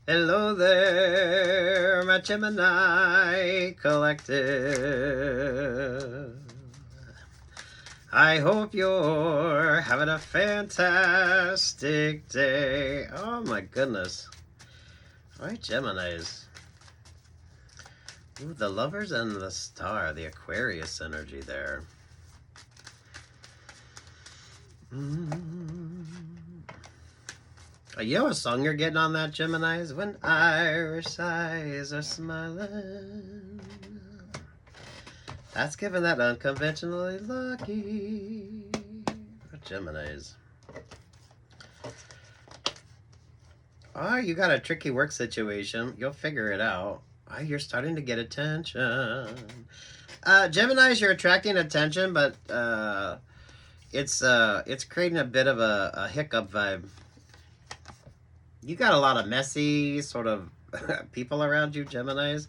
Hello there, my Gemini collective. I hope you're having a fantastic day. Oh my goodness. All right, Geminis. Ooh, the Lovers and the Star, the Aquarius energy there. You know a song you're getting on that, Geminis? When Irish eyes are smiling. That's giving that unconventionally lucky for Geminis. Oh, you got a tricky work situation. You'll figure it out. Oh, you're starting to get attention. Geminis, you're attracting attention, but it's creating a bit of a hiccup vibe. You got a lot of messy sort of people around you, Geminis.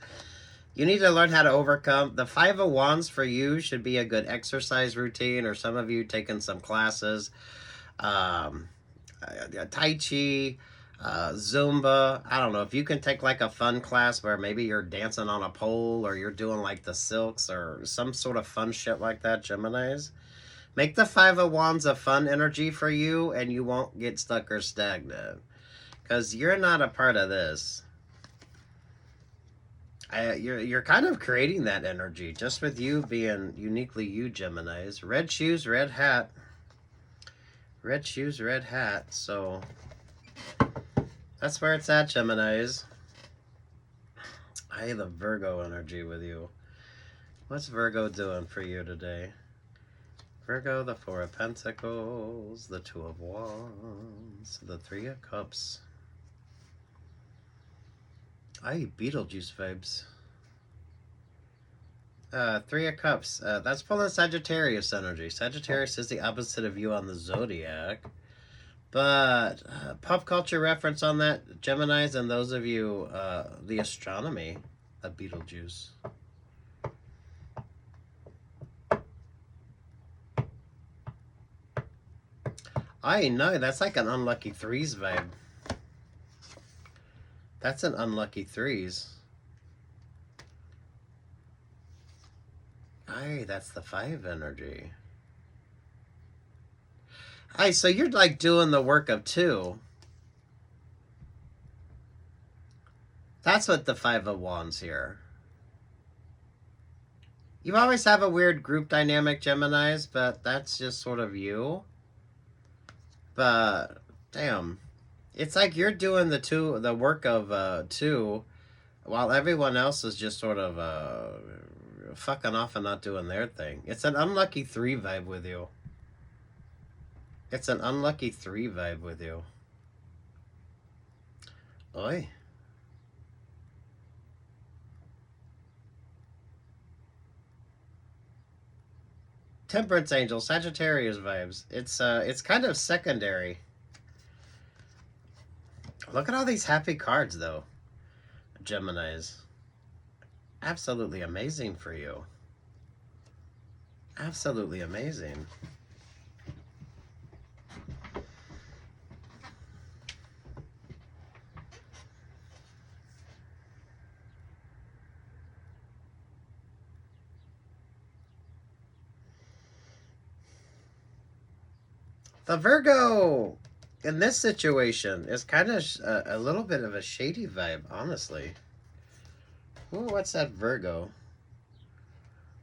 You need to learn how to overcome. The Five of Wands for you should be a good exercise routine, or some of you taking some classes. Tai Chi, Zumba. I don't know. If you can take like a fun class where maybe you're dancing on a pole, or you're doing like the silks or some sort of fun shit like that, Geminis. Make the Five of Wands a fun energy for you, and you won't get stuck or stagnant. Because you're not a part of this. You're kind of creating that energy just with you being uniquely you, Geminis. Red shoes, red hat. Red shoes, red hat. So that's where it's at, Geminis. I have the Virgo energy with you. What's Virgo doing for you today? Virgo, the Four of Pentacles, the Two of Wands, the Three of Cups. Beetlejuice vibes. Three of Cups. That's pulling Sagittarius energy. Sagittarius is the opposite of you on the zodiac. But pop culture reference on that, Geminis, and those of you, the astronomy of Beetlejuice. I know, that's like an unlucky threes vibe. That's an unlucky threes. Aye, that's the five energy. Aye, so you're like doing the work of two. That's what the Five of Wands here. You always have a weird group dynamic, Geminis, but that's just sort of you. But, damn. It's like you're doing the work of two, while everyone else is just sort of fucking off and not doing their thing. It's an unlucky three vibe with you. It's an unlucky three vibe with you. Oi. Temperance Angel, Sagittarius vibes. It's kind of secondary. Look at all these happy cards, though. Geminis. Absolutely amazing for you. Absolutely amazing. The Virgo in this situation is kind of a little bit of a shady vibe, honestly. Who or what's that Virgo?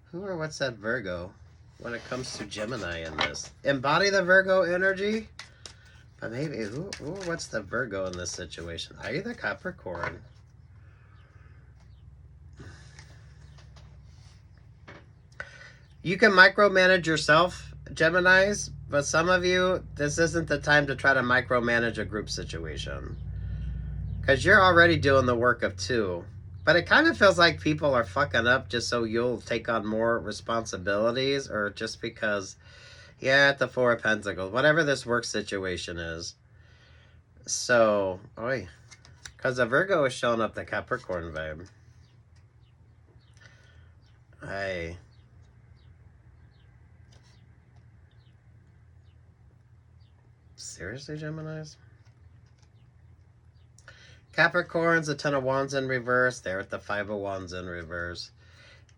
Who or what's that Virgo when it comes to Gemini in this? Embody the Virgo energy? But maybe, who or what's the Virgo in this situation? Are you the Capricorn? You can micromanage yourself, Geminis, but some of you, this isn't the time to try to micromanage a group situation. Because you're already doing the work of two. But it kind of feels like people are fucking up just so you'll take on more responsibilities, or just because, yeah, at the Four of Pentacles, whatever this work situation is. So, oi. Because the Virgo is showing up the Capricorn vibe. Hey. Seriously, Geminis? Capricorns, the Ten of Wands in reverse. There with the Five of Wands in reverse.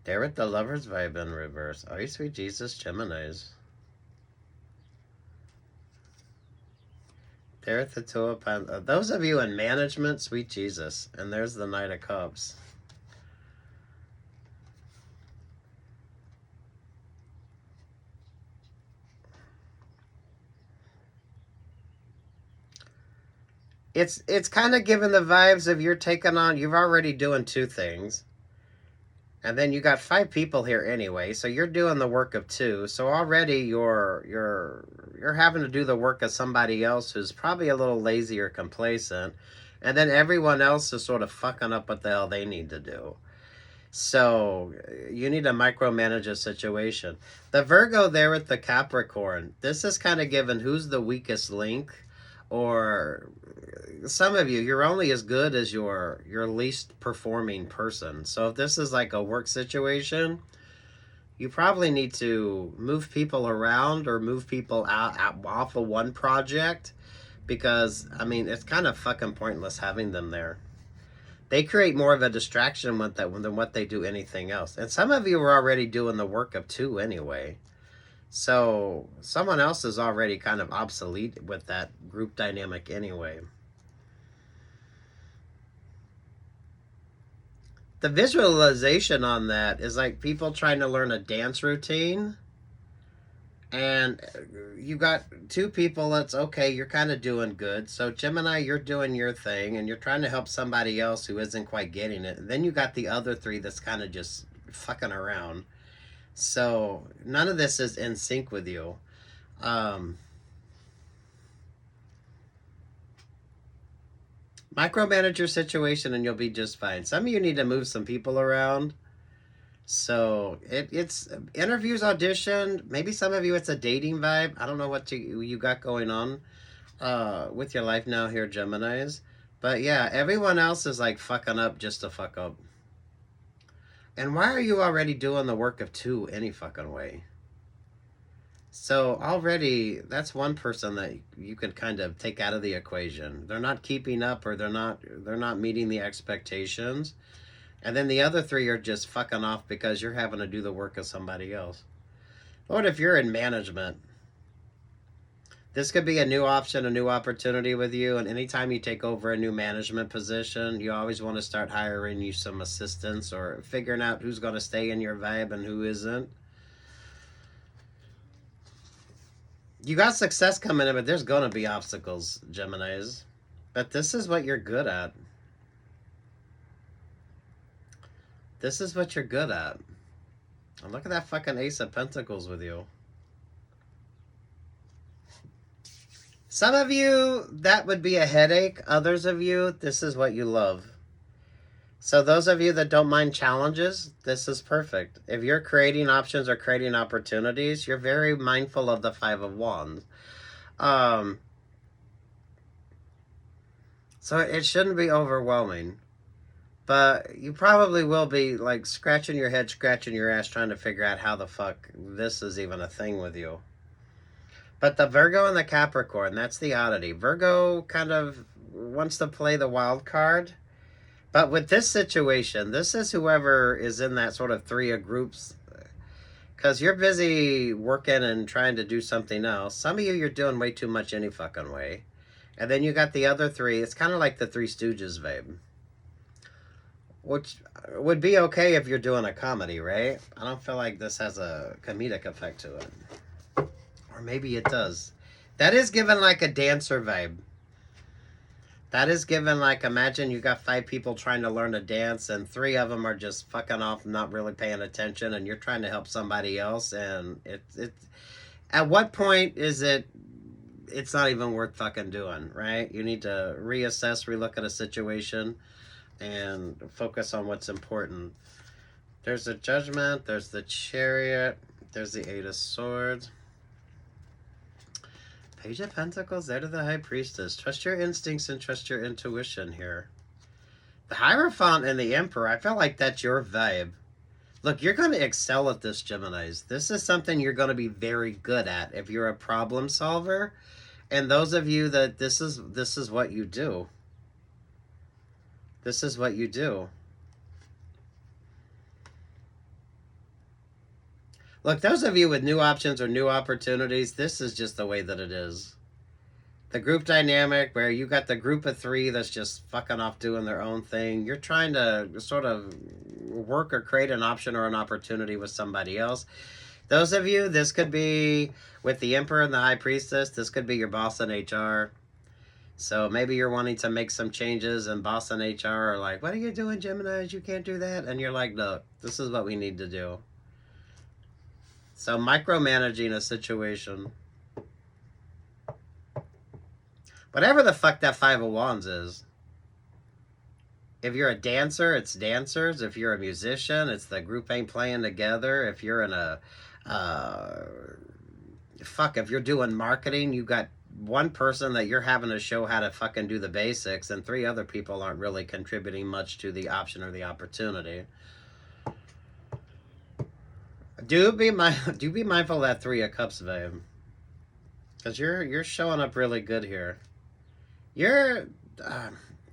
There with the Lover's vibe in reverse. Oh, you sweet Jesus, Geminis. There with the Two of Pentacles. Those of you in management, sweet Jesus. And there's the Knight of Cups. It's kind of giving the vibes of you're taking on, you're already doing two things. And then you got 5 people here anyway, so you're doing the work of 2. So already you're having to do the work of somebody else who's probably a little lazy or complacent. And then everyone else is sort of fucking up what the hell they need to do. So you need to micromanage a situation. The Virgo there with the Capricorn, this is kind of given who's the weakest link, or some of you, you're only as good as your least performing person. So if this is like a work situation, you probably need to move people around or move people out off of one project, because I mean it's kind of fucking pointless having them there. They create more of a distraction with that than what they do anything else. And some of you are already doing the work of 2 anyway. So someone else is already kind of obsolete with that group dynamic anyway. The visualization on that is like people trying to learn a dance routine. And you got 2 people that's okay, you're kind of doing good. So Gemini, you're doing your thing and you're trying to help somebody else who isn't quite getting it. And then you got the other 3 that's kind of just fucking around. So none of this is in sync with you. Micromanage your situation and you'll be just fine. Some of you need to move some people around. So it's interviews, audition. Maybe some of you it's a dating vibe. I don't know what you got going on with your life now here, Geminis. But yeah, everyone else is like fucking up just to fuck up. And why are you already doing the work of 2 any fucking way? So already that's one person that you could kind of take out of the equation. They're not keeping up, or they're not meeting the expectations. And then the other 3 are just fucking off because you're having to do the work of somebody else. Lord, if you're in management, this could be a new option, a new opportunity with you. And anytime you take over a new management position, you always want to start hiring you some assistants or figuring out who's going to stay in your vibe and who isn't. You got success coming in, but there's going to be obstacles, Geminis. But this is what you're good at. This is what you're good at. And look at that fucking Ace of Pentacles with you. Some of you, that would be a headache. Others of you, this is what you love. So those of you that don't mind challenges, this is perfect. If you're creating options or creating opportunities, you're very mindful of the 5 of Wands. So it shouldn't be overwhelming. But you probably will be like scratching your head, scratching your ass, trying to figure out how the fuck this is even a thing with you. But the Virgo and the Capricorn, that's the oddity. Virgo kind of wants to play the wild card. But with this situation, this is whoever is in that sort of 3 of groups. Because you're busy working and trying to do something else. Some of you, you're doing way too much any fucking way. And then you got the other 3. It's kind of like the 3 Stooges vibe. Which would be okay if you're doing a comedy, right? I don't feel like this has a comedic effect to it. Or maybe it does. That is given like a dancer vibe. That is given like, imagine you got 5 people trying to learn to dance and 3 of them are just fucking off, not really paying attention, and you're trying to help somebody else, and it at what point is it's not even worth fucking doing, right? You need to reassess, relook at a situation, and focus on what's important. There's the Judgment, there's the Chariot, there's the 8 of Swords. Page of Pentacles, there to the High Priestess. Trust your instincts and trust your intuition here. The Hierophant and the Emperor, I feel like that's your vibe. Look, you're going to excel at this, Geminis. This is something you're going to be very good at if you're a problem solver. And those of you that this is what you do. This is what you do. Look, those of you with new options or new opportunities, this is just the way that it is. The group dynamic where you got the group of three that's just fucking off doing their own thing. You're trying to sort of work or create an option or an opportunity with somebody else. Those of you, this could be with the Emperor and the High Priestess. This could be your boss in HR. So maybe you're wanting to make some changes and boss and HR are like, what are you doing, Geminis? You can't do that. And you're like, no, this is what we need to do. So micromanaging a situation. Whatever the fuck that Five of Wands is. If you're a dancer, it's dancers. If you're a musician, it's the group ain't playing together. If you're in a... if you're doing marketing, you got one person that you're having to show how to fucking do the basics, and three other people aren't really contributing much to the option or the opportunity. Do be mindful of that Three of Cups vibe, because you're showing up really good here. You're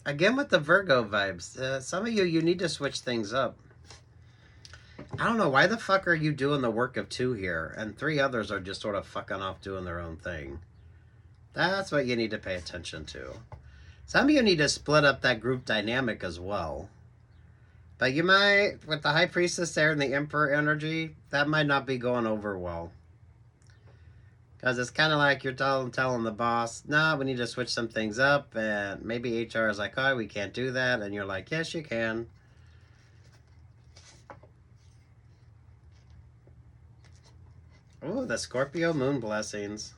again with the Virgo vibes. Some of you need to switch things up. I don't know, why the fuck are you doing the work of two here, and three others are just sort of fucking off doing their own thing? That's what you need to pay attention to. Some of you need to split up that group dynamic as well. But you might, with the High Priestess there and the Emperor energy, that might not be going over well. Because it's kind of like you're telling the boss, no, we need to switch some things up, and maybe HR is like, oh, we can't do that, and you're like, yes, you can. Oh, the Scorpio moon blessings.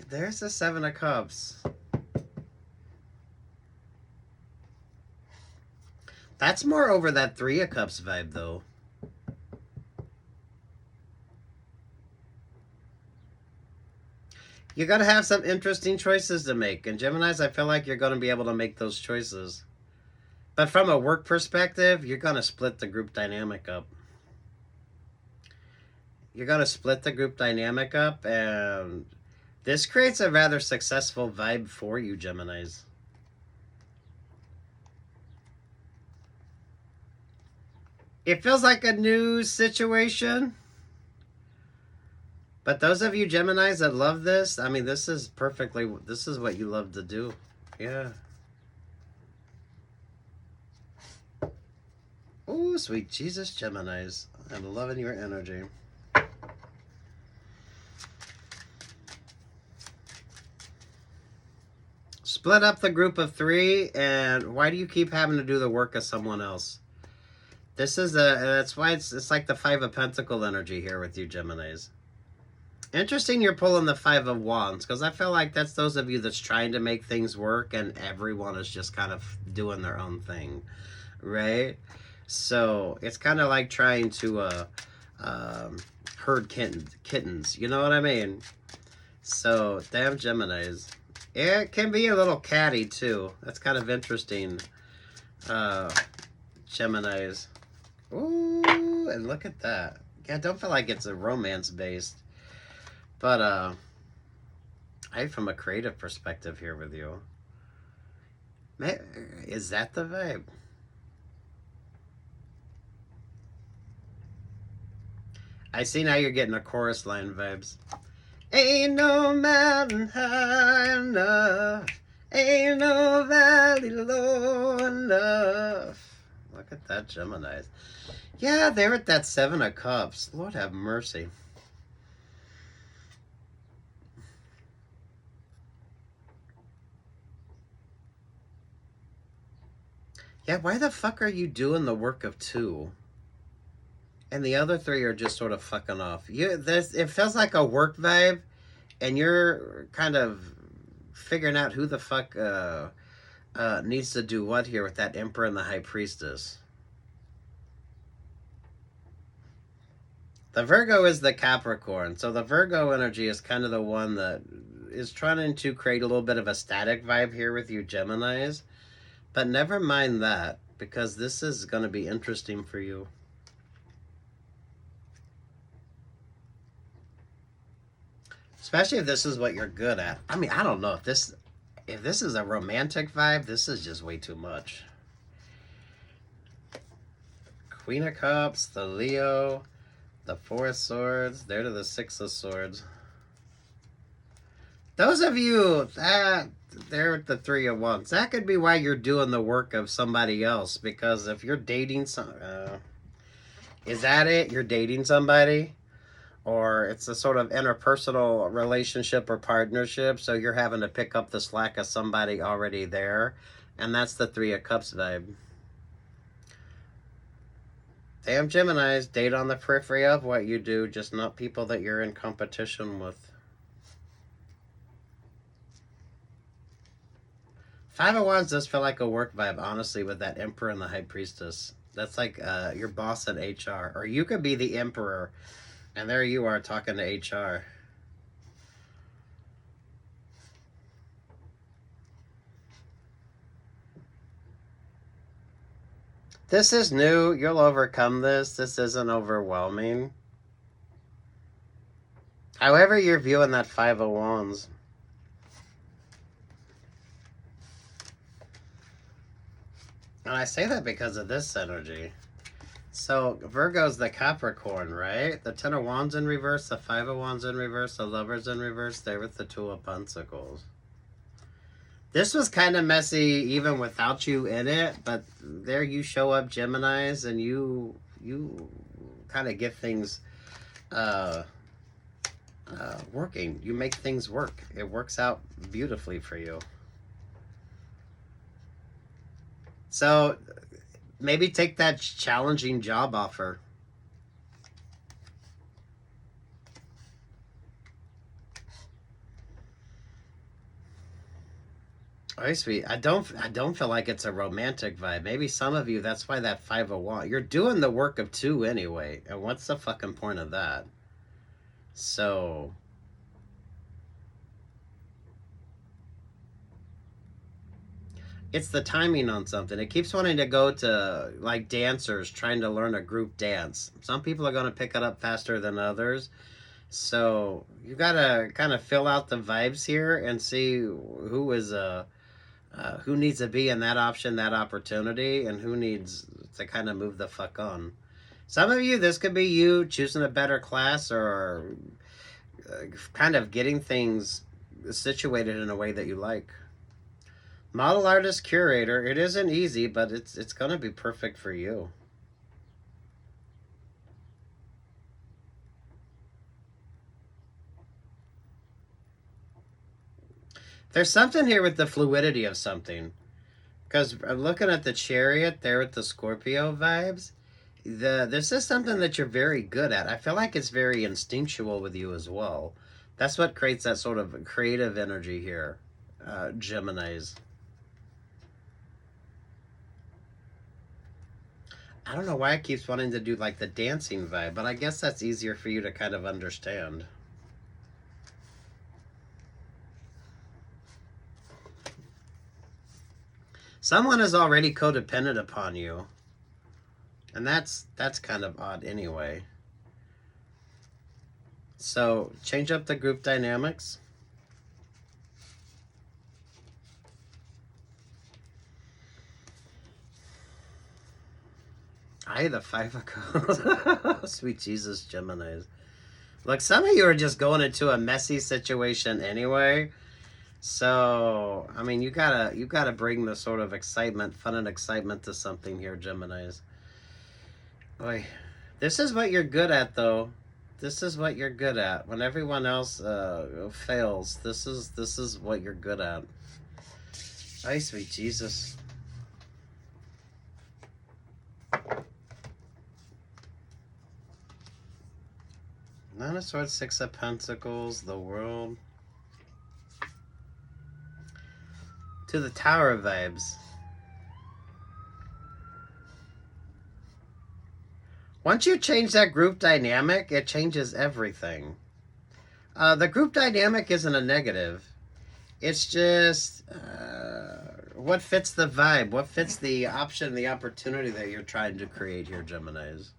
There's the Seven of Cups. That's more over that Three of Cups vibe, though. You're going to have some interesting choices to make. And Geminis, I feel like you're going to be able to make those choices. But from a work perspective, you're going to split the group dynamic up. You're going to split the group dynamic up, and this creates a rather successful vibe for you, Geminis. It feels like a new situation. But those of you Geminis that love this, I mean, this is what you love to do. Yeah. Oh, sweet Jesus, Geminis. I'm loving your energy. Split up the group of three, and why do you keep having to do the work of someone else? That's why it's like the Five of Pentacle energy here with you Geminis. Interesting you're pulling the Five of Wands, because I feel like that's those of you that's trying to make things work and everyone is just kind of doing their own thing, right? So it's kind of like trying to herd kittens, you know what I mean? So, damn Geminis. It can be a little catty too. That's kind of interesting, Geminis. Ooh, and look at that. Yeah, I don't feel like it's a romance based. But I'm from a creative perspective here with you. Is that the vibe? I see now you're getting a chorus line vibes. Ain't no mountain high enough. Ain't no valley low enough. Look at that, Geminis. Yeah, they're at that Seven of Cups. Lord have mercy. Yeah, why the fuck are you doing the work of two? And the other three are just sort of fucking off. It feels like a work vibe, and you're kind of figuring out who the fuck needs to do what here with that Emperor and the High Priestess. The Virgo is the Capricorn, so the Virgo energy is kind of the one that is trying to create a little bit of a static vibe here with you Geminis. But never mind that, because this is going to be interesting for you. Especially if this is what you're good at. I mean, I don't know if this is a romantic vibe. This is just way too much. Queen of Cups, the Leo, the Four of Swords, there to the Six of Swords. Those of you that they're at the Three of Wands, that could be why you're doing the work of somebody else. Because if you're dating is that it? You're dating somebody? Or it's a sort of interpersonal relationship or partnership, so you're having to pick up the slack of somebody already there. And that's the Three of Cups vibe. Damn Geminis, date on the periphery of what you do, just not people that you're in competition with. Five of Wands does feel like a work vibe, honestly, with that Emperor and the High Priestess. That's like your boss in HR. Or you could be the Emperor, and there you are talking to HR. This is new. You'll overcome this. This isn't overwhelming. However you're viewing that Five of Wands. And I say that because of this energy. So Virgo's the Capricorn, right? The Ten of Wands in reverse, the Five of Wands in reverse, the Lovers in reverse, there with the Two of Pentacles. This was kind of messy even without you in it, but there you show up, Geminis, and you kind of get things working. You make things work. It works out beautifully for you. So maybe take that challenging job offer. Oh, sweet. I don't feel like it's a romantic vibe. Maybe some of you, that's why that 501. You're doing the work of two anyway. And what's the fucking point of that? So it's the timing on something. It keeps wanting to go to like dancers trying to learn a group dance. Some people are going to pick it up faster than others. So you got to kind of fill out the vibes here and see who is who needs to be in that option, that opportunity, and who needs to kind of move the fuck on. Some of you, this could be you choosing a better class or kind of getting things situated in a way that you like. Model artist curator, it isn't easy, but it's going to be perfect for you. There's something here with the fluidity of something. Because I'm looking at the Chariot there with the Scorpio vibes. This is something that you're very good at. I feel like it's very instinctual with you as well. That's what creates that sort of creative energy here, Geminis. I don't know why it keeps wanting to do like the dancing vibe, but I guess that's easier for you to kind of understand. Someone is already codependent upon you. And that's kind of odd anyway. So change up the group dynamics. The Five of Cups. Sweet Jesus, Geminis. Look, some of you are just going into a messy situation anyway. So, I mean, you gotta bring the sort of excitement, fun and excitement to something here, Geminis. Boy, this is what you're good at, though. This is what you're good at. When everyone else fails, this is what you're good at. Ay, sweet Jesus. Nine of Swords, Six of Pentacles, the World. To the Tower vibes. Once you change that group dynamic, it changes everything. The group dynamic isn't a negative. It's just what fits the vibe, what fits the option, the opportunity that you're trying to create here, Geminis.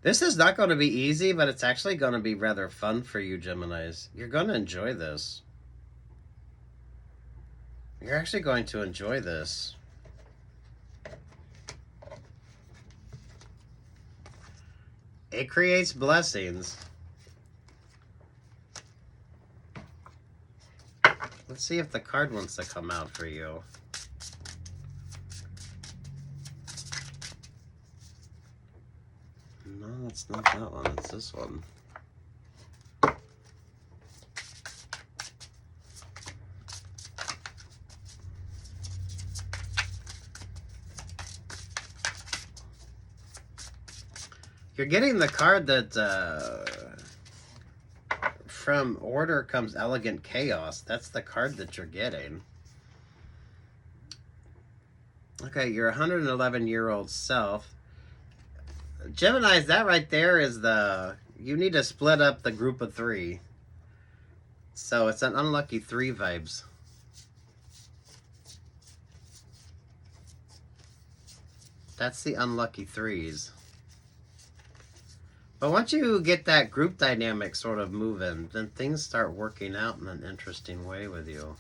This is not going to be easy, but it's actually going to be rather fun for you, Geminis. You're going to enjoy this. You're actually going to enjoy this. It creates blessings. Let's see if the card wants to come out for you. No, it's not that one. It's this one. You're getting the card that from order comes elegant chaos. That's the card that you're getting. Okay, your 111-year-old self. Geminis, that right there is the... You need to split up the group of 3. So it's an unlucky 3 vibes. That's the unlucky 3s. But once you get that group dynamic sort of moving, then things start working out in an interesting way with you.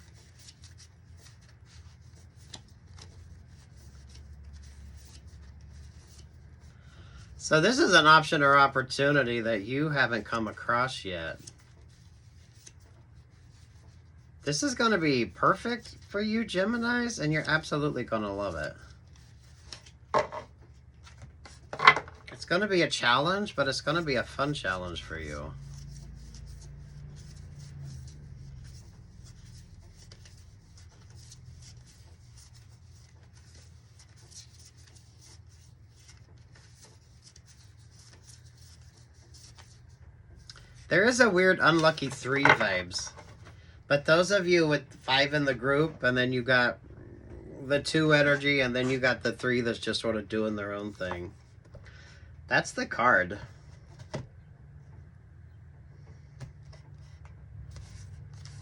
So this is an option or opportunity that you haven't come across yet. This is going to be perfect for you, Geminis, and you're absolutely going to love it. It's going to be a challenge, but it's going to be a fun challenge for you. There is a weird unlucky 3 vibes. But those of you with 5 in the group, and then you got the 2 energy, and then you got the 3 that's just sort of doing their own thing. That's the card.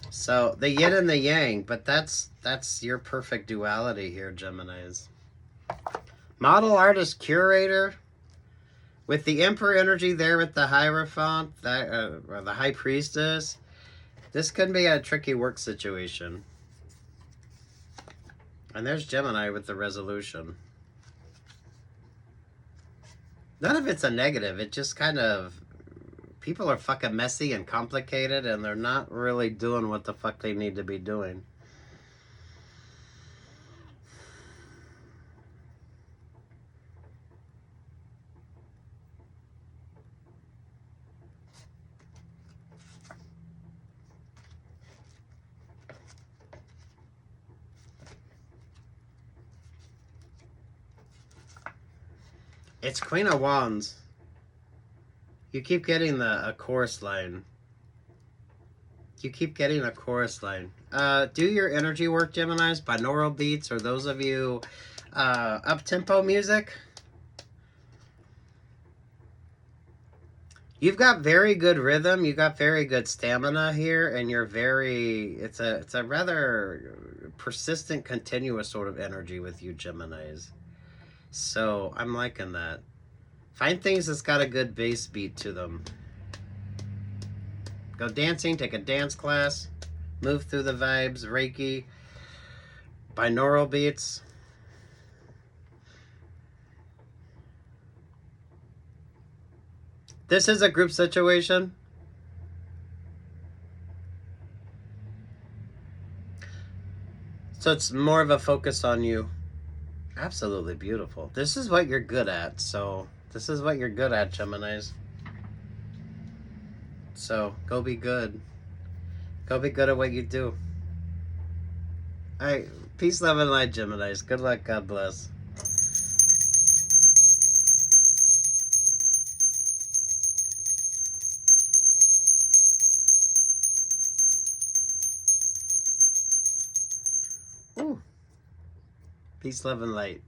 So the yin and the yang, but that's your perfect duality here, Geminis. Model artist curator with the Emperor energy there with the Hierophant, or the High Priestess. This could be a tricky work situation. And there's Gemini with the resolution. None of it's a negative. It just kind of... People are fucking messy and complicated, and they're not really doing what the fuck they need to be doing. It's Queen of Wands. You keep getting a chorus line. You keep getting a chorus line. Do your energy work, Geminis. Binaural beats, or those of you up-tempo music. You've got very good rhythm. You got very good stamina here, and you're very... It's a rather persistent, continuous sort of energy with you, Geminis. So I'm liking that. Find things that's got a good bass beat to them. Go dancing, take a dance class, move through the vibes, Reiki, binaural beats. This is a group situation. So it's more of a focus on you. Absolutely beautiful. This is what you're good at. So this is what you're good at, Geminis. So go be good. Go be good at what you do. All right. Peace, love, and light, Geminis. Good luck. God bless. Ooh. Peace, love, and light.